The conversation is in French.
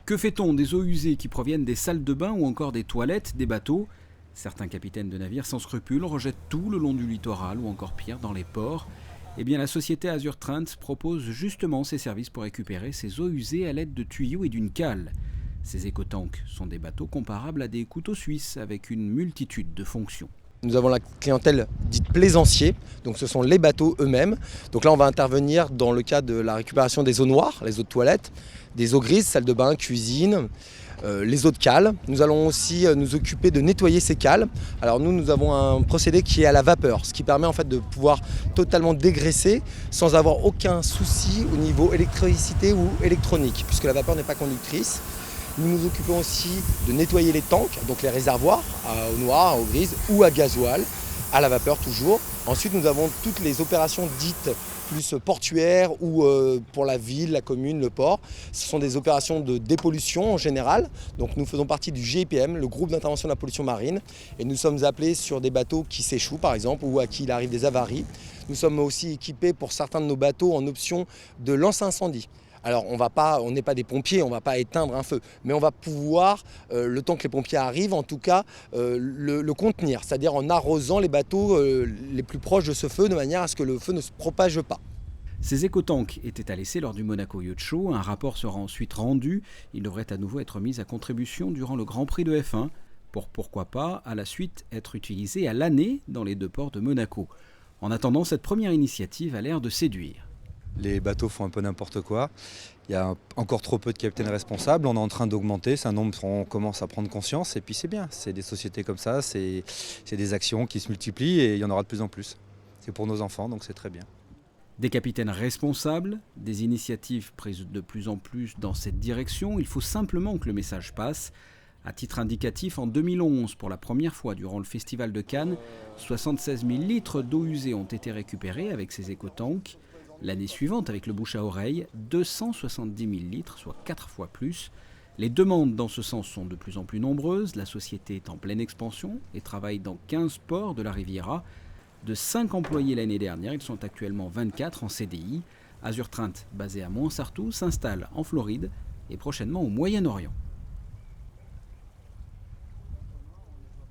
Que fait-on des eaux usées qui proviennent des salles de bain ou encore des toilettes des bateaux? Certains capitaines de navires sans scrupules rejettent tout le long du littoral ou encore pire dans les ports. Eh bien la société Azur Trent propose justement ces services pour récupérer ces eaux usées à l'aide de tuyaux et d'une cale. Ces écotanks sont des bateaux comparables à des couteaux suisses avec une multitude de fonctions. Nous avons la clientèle dite plaisancier, donc ce sont les bateaux eux-mêmes. Donc là on va intervenir dans le cas de la récupération des eaux noires, les eaux de toilette, des eaux grises, salle de bain, cuisine, les eaux de cale. Nous allons aussi nous occuper de nettoyer ces cales. Alors nous avons un procédé qui est à la vapeur, ce qui permet en fait de pouvoir totalement dégraisser sans avoir aucun souci au niveau électricité ou électronique, puisque la vapeur n'est pas conductrice. Nous nous occupons aussi de nettoyer les tanks, donc les réservoirs à eau noire, à eau grise ou à gasoil, à la vapeur toujours. Ensuite, nous avons toutes les opérations dites plus portuaires ou pour la ville, la commune, le port. Ce sont des opérations de dépollution en général. Donc nous faisons partie du GIPM, le groupe d'intervention de la pollution marine. Et nous sommes appelés sur des bateaux qui s'échouent par exemple ou à qui il arrive des avaries. Nous sommes aussi équipés pour certains de nos bateaux en option de lance-incendie. Alors on n'est pas des pompiers, on ne va pas éteindre un feu, mais on va pouvoir, le temps que les pompiers arrivent, en tout cas, le contenir, c'est-à-dire en arrosant les bateaux les plus proches de ce feu, de manière à ce que le feu ne se propage pas. Ces écotanks étaient à laisser lors du Monaco Yacht Show. Un rapport sera ensuite rendu. Il devrait à nouveau être mis à contribution durant le Grand Prix de F1 pour, pourquoi pas, à la suite être utilisé à l'année dans les deux ports de Monaco. En attendant, cette première initiative a l'air de séduire. Les bateaux font un peu n'importe quoi. Il y a encore trop peu de capitaines responsables. On est en train d'augmenter. C'est un nombre, on commence à prendre conscience. Et puis c'est bien. C'est des sociétés comme ça. C'est des actions qui se multiplient et il y en aura de plus en plus. C'est pour nos enfants, donc c'est très bien. Des capitaines responsables, des initiatives prises de plus en plus dans cette direction. Il faut simplement que le message passe. À titre indicatif, en 2011, pour la première fois durant le Festival de Cannes, 76 000 litres d'eau usée ont été récupérés avec ces écotanks. L'année suivante, avec le bouche à oreille, 270 000 litres, soit 4 fois plus. Les demandes dans ce sens sont de plus en plus nombreuses. La société est en pleine expansion et travaille dans 15 ports de la Riviera. De 5 employés l'année dernière, ils sont actuellement 24 en CDI. Azur Trent, basé à Montsartou, s'installe en Floride et prochainement au Moyen-Orient.